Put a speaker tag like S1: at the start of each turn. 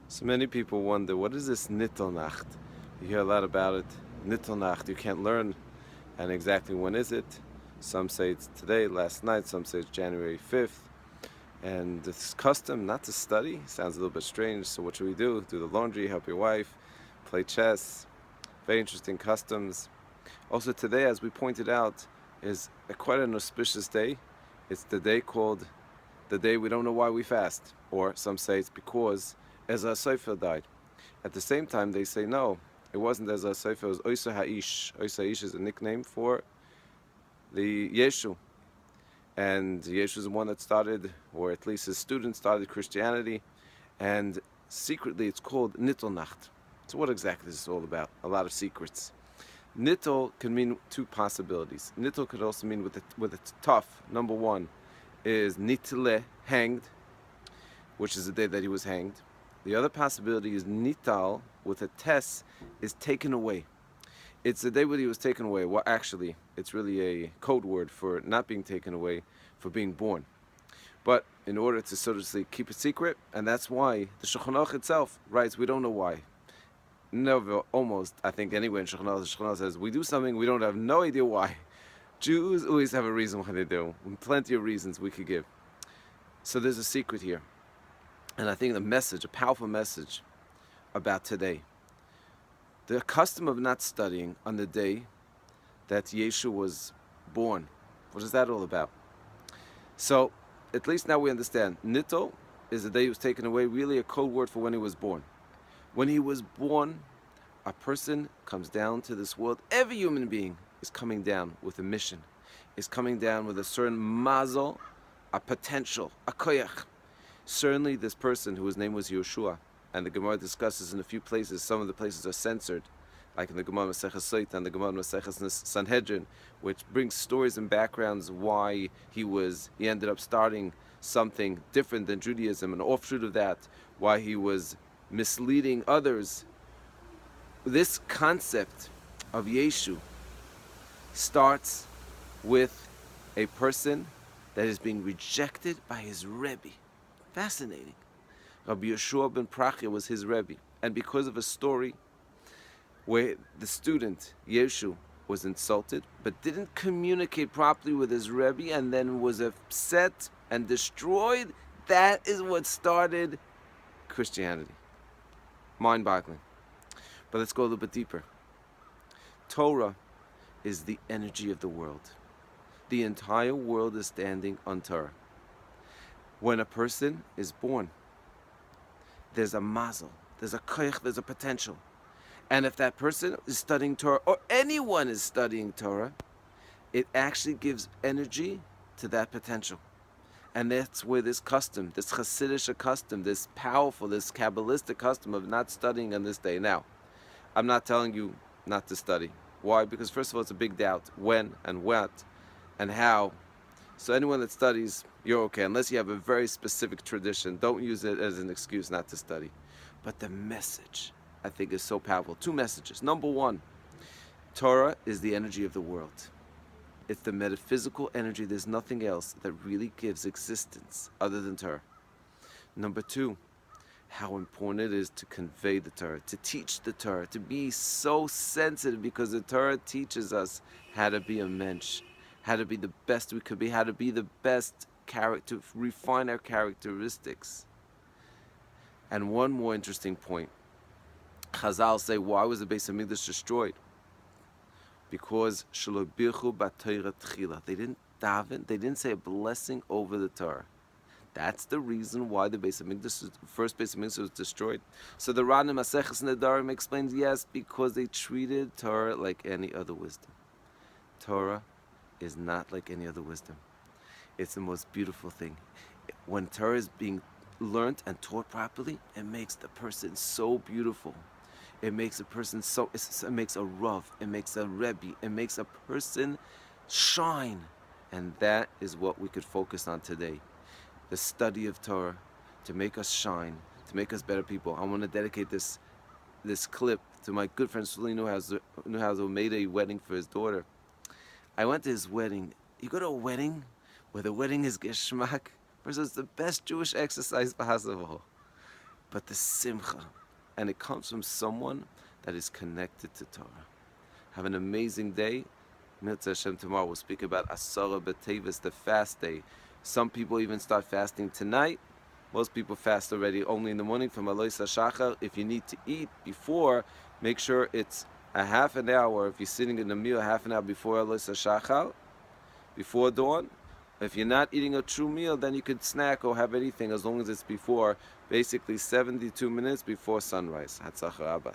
S1: So many people wonder, what is this nittel nacht? You hear a lot about it. Nittel nacht, you can't learn, and exactly when is it? Some say it's today, last night, some say it's January 5th. And this custom not to study sounds a little bit strange, so what should we do? Do the laundry, help your wife, play chess. Very interesting customs. Also today, as we pointed out, is quite an auspicious day. It's the day called the day we don't know why we fast, or some say it's because Ezra Sefer died. At the same time, they say no, it wasn't Ezra Sefer, it was Oysa Ha'ish. Oysa Ha'ish is a nickname for the Yeshu, and Yeshu is the one that started, or at least his students started Christianity, and secretly it's called Nittel Nacht. So what exactly is this all about? A lot of secrets. Nittel can mean two possibilities. Nittel could also mean with a tough. Number one is nittel, hanged, which is the day that he was hanged. The other possibility is nital, with a tes, is taken away. It's the day when he was taken away. Well, actually, it's really a code word for not being taken away, for being born. But in order to, so to speak, keep it secret, and that's why the Shulchan Aruch itself writes, we don't know why. Never, almost, I think anyway in Shulchan Aruch, the Shulchan Aruch says, we do something, we don't have no idea why. Jews always have a reason why they do. Plenty of reasons we could give. So there's a secret here. And I think the message, a powerful message about today. The custom of not studying on the day that Yeshu was born. What is that all about? So, at least now we understand. Nittel is the day he was taken away, really a code word for when he was born. When he was born, a person comes down to this world. Every human being is coming down with a mission, is coming down with a certain mazel, a potential, a koyach. Certainly this person whose name was Yeshua, and the Gemara discusses in a few places, some of the places are censored, like in the Gemara Maseches Sot and the Gemara Maseches Sanhedrin, which brings stories and backgrounds why he ended up starting something different than Judaism, an offshoot of that, why he was misleading others. This concept of Yeshu starts with a person that is being rejected by his Rebbe. Fascinating. Rabbi Yeshua ben Prachya was his Rebbe. And because of a story where the student, Yeshu, was insulted, but didn't communicate properly with his Rebbe and then was upset and destroyed, that is what started Christianity. Mind-boggling. But let's go a little bit deeper. Torah is the energy of the world. The entire world is standing on Torah. When a person is born, there's a mazel, there's a koyach, there's a potential. And if that person is studying Torah, or anyone is studying Torah, it actually gives energy to that potential. And that's where this custom, this Hasidic custom, this powerful, this Kabbalistic custom of not studying on this day. Now, I'm not telling you not to study. Why? Because first of all, it's a big doubt. When and what and how. So anyone that studies, you're okay, unless you have a very specific tradition. Don't use it as an excuse not to study. But the message, I think, is so powerful. Two messages. Number one, Torah is the energy of the world. It's the metaphysical energy. There's nothing else that really gives existence other than Torah. Number two, how important it is to convey the Torah, to teach the Torah, to be so sensitive, because the Torah teaches us how to be a mensch, how to be the best we could be, how to be the best character, refine our characteristics. And one more interesting point. Chazal say, why was the Beis Hamikdash destroyed? Because shelo birchu b'Torah tchila. They didn't daven, they didn't say a blessing over the Torah. That's the reason why the first Beis Hamikdash was destroyed. So the Ran in Maseches Nedarim explains, yes, because they treated Torah like any other wisdom. Torah is not like any other wisdom. It's the most beautiful thing. When Torah is being learned and taught properly, it makes the person so beautiful. It makes a person it makes a Rav, it makes a Rebbe, it makes a person shine. And that is what we could focus on today. The study of Torah, to make us shine, to make us better people. I want to dedicate this clip to my good friend Sully Newhauser, who made a wedding for his daughter. I went to his wedding. You go to a wedding where the wedding is geschmack. First, it's the best Jewish exercise possible. but the simcha. And it comes from someone that is connected to Torah. Have an amazing day. Mitzvah Hashem, tomorrow we'll speak about asarah beteves, the fast day. Some people even start fasting tonight. Most people fast already only in the morning from alois hashachar. If you need to eat before, make sure it's a half an hour. If you're sitting in a meal, half an hour before alois hashachar, before dawn. If you're not eating a true meal, then you could snack or have anything as long as it's before, basically 72 minutes before sunrise. Hatzach Rabbah.